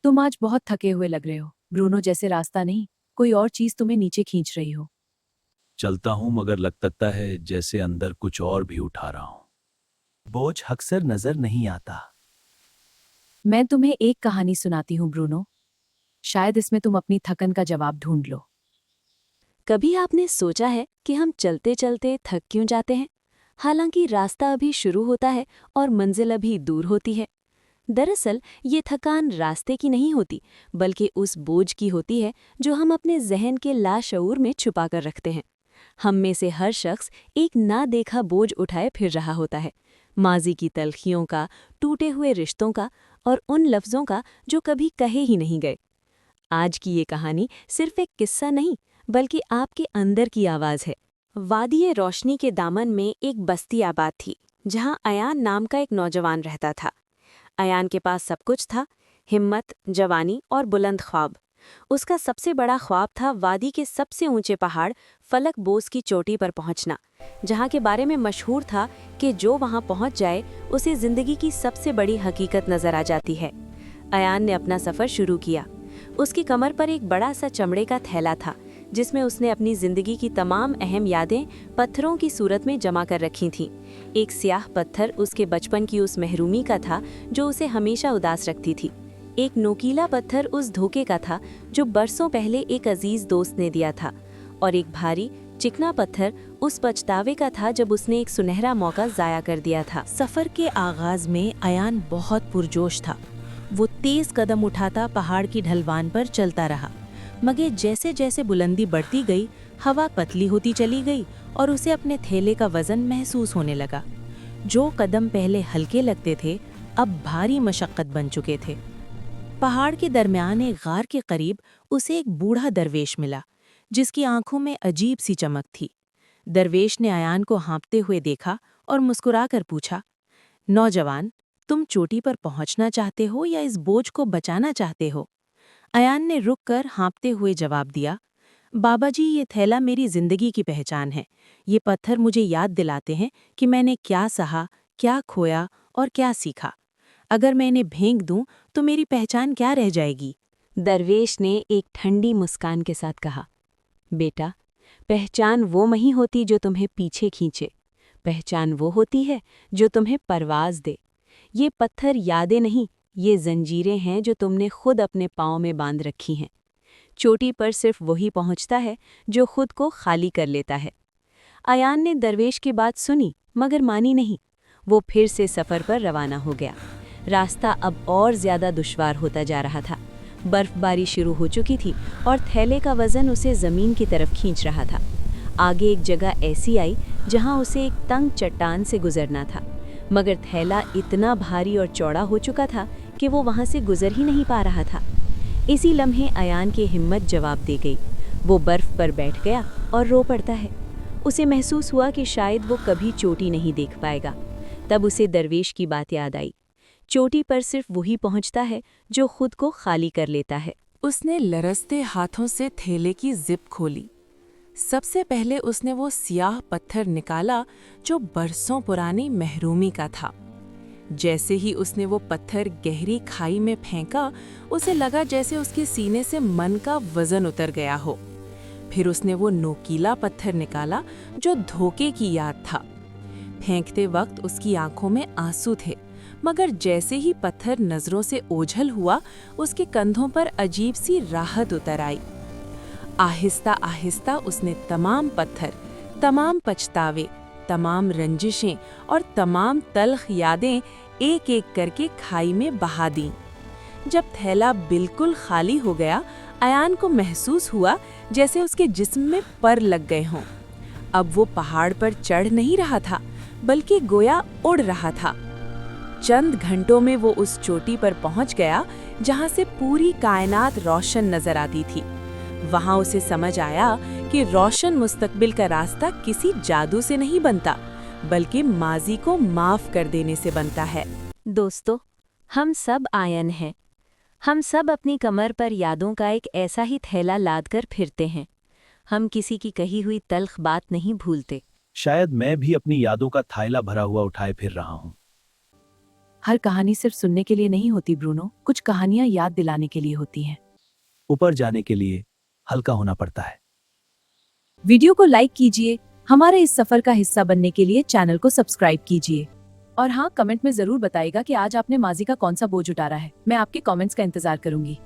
तुम आज बहुत थके हुए लग रहे हो। ब्रूनो जैसे रास्ता नहीं, कोई और चीज तुम्हें नीचे खींच रही हो। चलता हूं मगर लगता है जैसे अंदर कुछ और भी उठा रहा हूं। बोझ अक्सर नजर नहीं आता। मैं तुम्हें एक कहानी सुनाती हूँ ब्रूनो। शायद इसमें तुम अपनी थकन का जवाब ढूंढ लो। कभी आपने सोचा है कि हम चलते चलते थक क्यों जाते हैं, हालांकि रास्ता अभी शुरू होता है और मंजिल अभी दूर होती है। दरअसल ये थकान रास्ते की नहीं होती, बल्कि उस बोझ की होती है जो हम अपने जहन के लाशऊर में छुपा कर रखते हैं। हम में से हर शख्स एक ना देखा बोझ उठाए फिर रहा होता है, माजी की तलखियों का, टूटे हुए रिश्तों का और उन लफ्ज़ों का जो कभी कहे ही नहीं गए। आज की ये कहानी सिर्फ एक किस्सा नहीं, बल्कि आपके अंदर की आवाज़ है। वादिये रोशनी के दामन में एक बस्ती आबाद थी, जहां अयान नाम का एक नौजवान रहता था। अयान के पास सब कुछ था, हिम्मत, जवानी और बुलंद ख्वाब। उसका सबसे बड़ा ख्वाब था वादी के सबसे ऊंचे पहाड़ फलक बोस की चोटी पर पहुंचना, जहां के बारे में मशहूर था कि जो वहां पहुंच जाए उसे ज़िंदगी की सबसे बड़ी हकीकत नज़र आ जाती है। अयान ने अपना सफ़र शुरू किया। उसकी कमर पर एक बड़ा सा चमड़े का थैला था, जिसमें उसने अपनी ज़िंदगी की तमाम अहम यादें पत्थरों की सूरत में जमा कर रखी थीं। एक स्याह पत्थर उसके बचपन की उस महरूमी का था जो उसे हमेशा उदास रखती थी। एक नोकीला पत्थर उस धोखे का था जो बरसों पहले एक अजीज दोस्त ने दिया था, और एक भारी चिकना पत्थर उस पछतावे का था जब उसने एक सुनहरा मौका ज़ाया कर दिया था। सफर के आगाज में अयान बहुत पुरजोश था। वो तेज कदम उठाता पहाड़ की ढलवान पर चलता रहा, मगर जैसे जैसे बुलंदी बढ़ती गई, हवा पतली होती चली गई और उसे अपने थैले का वजन महसूस होने लगा। जो कदम पहले हल्के लगते थे, अब भारी मशक्कत बन चुके थे। पहाड़ के दरमियान एक गार के करीब उसे एक बूढ़ा दरवेश मिला, जिसकी आंखों में अजीब सी चमक थी। दरवेश ने अयान को हाँपते हुए देखा और मुस्कुराकर पूछा, नौजवान, तुम चोटी पर पहुंचना चाहते हो या इस बोझ को बचाना चाहते हो? अयान ने रुककर हाँपते हुए जवाब दिया, बाबा जी, ये थैला मेरी जिंदगी की पहचान है। ये पत्थर मुझे याद दिलाते हैं कि मैंने क्या सहा, क्या खोया और क्या सीखा। अगर मैं इन्हें फेंक दूं तो मेरी पहचान क्या रह जाएगी? दरवेश ने एक ठंडी मुस्कान के साथ कहा, बेटा, पहचान वो नहीं होती जो तुम्हें पीछे खींचे। पहचान वो होती है जो तुम्हें परवाज दे। ये पत्थर यादें नहीं, ये जंजीरें हैं जो तुमने खुद अपने पाँव में बांध रखी हैं। चोटी पर सिर्फ वही पहुंचता है जो खुद को खाली कर लेता है। अयान ने दरवेश की बात सुनी, मगर मानी नहीं। वो फिर से सफ़र पर रवाना हो गया। रास्ता अब और ज़्यादा दुश्वार होता जा रहा था। बर्फबारी शुरू हो चुकी थी और थैले का वज़न उसे ज़मीन की तरफ खींच रहा था। आगे एक जगह ऐसी आई जहां उसे एक तंग चट्टान से गुजरना था, मगर थैला इतना भारी और चौड़ा हो चुका था कि वो वहां से गुजर ही नहीं पा रहा था। इसी लम्हे अयान की हिम्मत जवाब दे गई। वो बर्फ पर बैठ गया और रो पड़ता है। उसे महसूस हुआ कि शायद वो कभी चोटी नहीं देख पाएगा। तब उसे दरवेश की बात याद आई। चोटी पर सिर्फ वही पहुंचता है जो खुद को खाली कर लेता है। उसने लरसते हाथों से थैले की जिप खोली। सबसे पहले उसने वो सियाह पत्थर निकाला जो बरसों पुरानी महरूमी का था। जैसे ही उसने वो पत्थर गहरी खाई में फेंका, उसे लगा जैसे उसके सीने से मन का वजन उतर गया हो। फिर उसने वो नोकीला पत्थर निकाला जो धोखे की याद था। फेंकते वक्त उसकी आंखों में आंसू थे, मगर जैसे ही पत्थर नजरों से ओझल हुआ, उसके कंधों पर अजीब सी राहत उतर आई। आहिस्ता आहिस्ता उसने तमाम पत्थर, तमाम पछतावे, तमाम रंजिशें और तमाम तल्ख यादें एक एक करके खाई में बहा दीं। जब थैला बिल्कुल खाली हो गया, अयान को महसूस हुआ जैसे उसके जिस्म में पर लग गए हों। अब वो पहाड़ पर चढ़ नहीं रहा था, बल्कि गोया उड़ रहा था। चंद घंटों में वो उस चोटी पर पहुंच गया जहां से पूरी कायनात रोशन नजर आती थी। वहां उसे समझ आया कि रोशन मुस्तकबिल का रास्ता किसी जादू से नहीं बनता, बल्कि माजी को माफ कर देने से बनता है। दोस्तों, हम सब आयन हैं। हम सब अपनी कमर पर यादों का एक ऐसा ही थैला लाद कर फिरते हैं। हम किसी की कही हुई तल्ख बात नहीं भूलते। शायद मैं भी अपनी यादों का थैला भरा हुआ उठाए फिर रहा हूं। हर कहानी सिर्फ सुनने के लिए नहीं होती ब्रूनो, कुछ कहानियां याद दिलाने के लिए होती हैं। ऊपर जाने के लिए हल्का होना पड़ता है। वीडियो को लाइक कीजिए, हमारे इस सफर का हिस्सा बनने के लिए चैनल को सब्सक्राइब कीजिए। और हाँ, कमेंट में जरूर बताइएगा कि आज आपने माजी का कौन सा बोझ उतारा है। मैं आपके कमेंट्स का इंतजार करूंगी।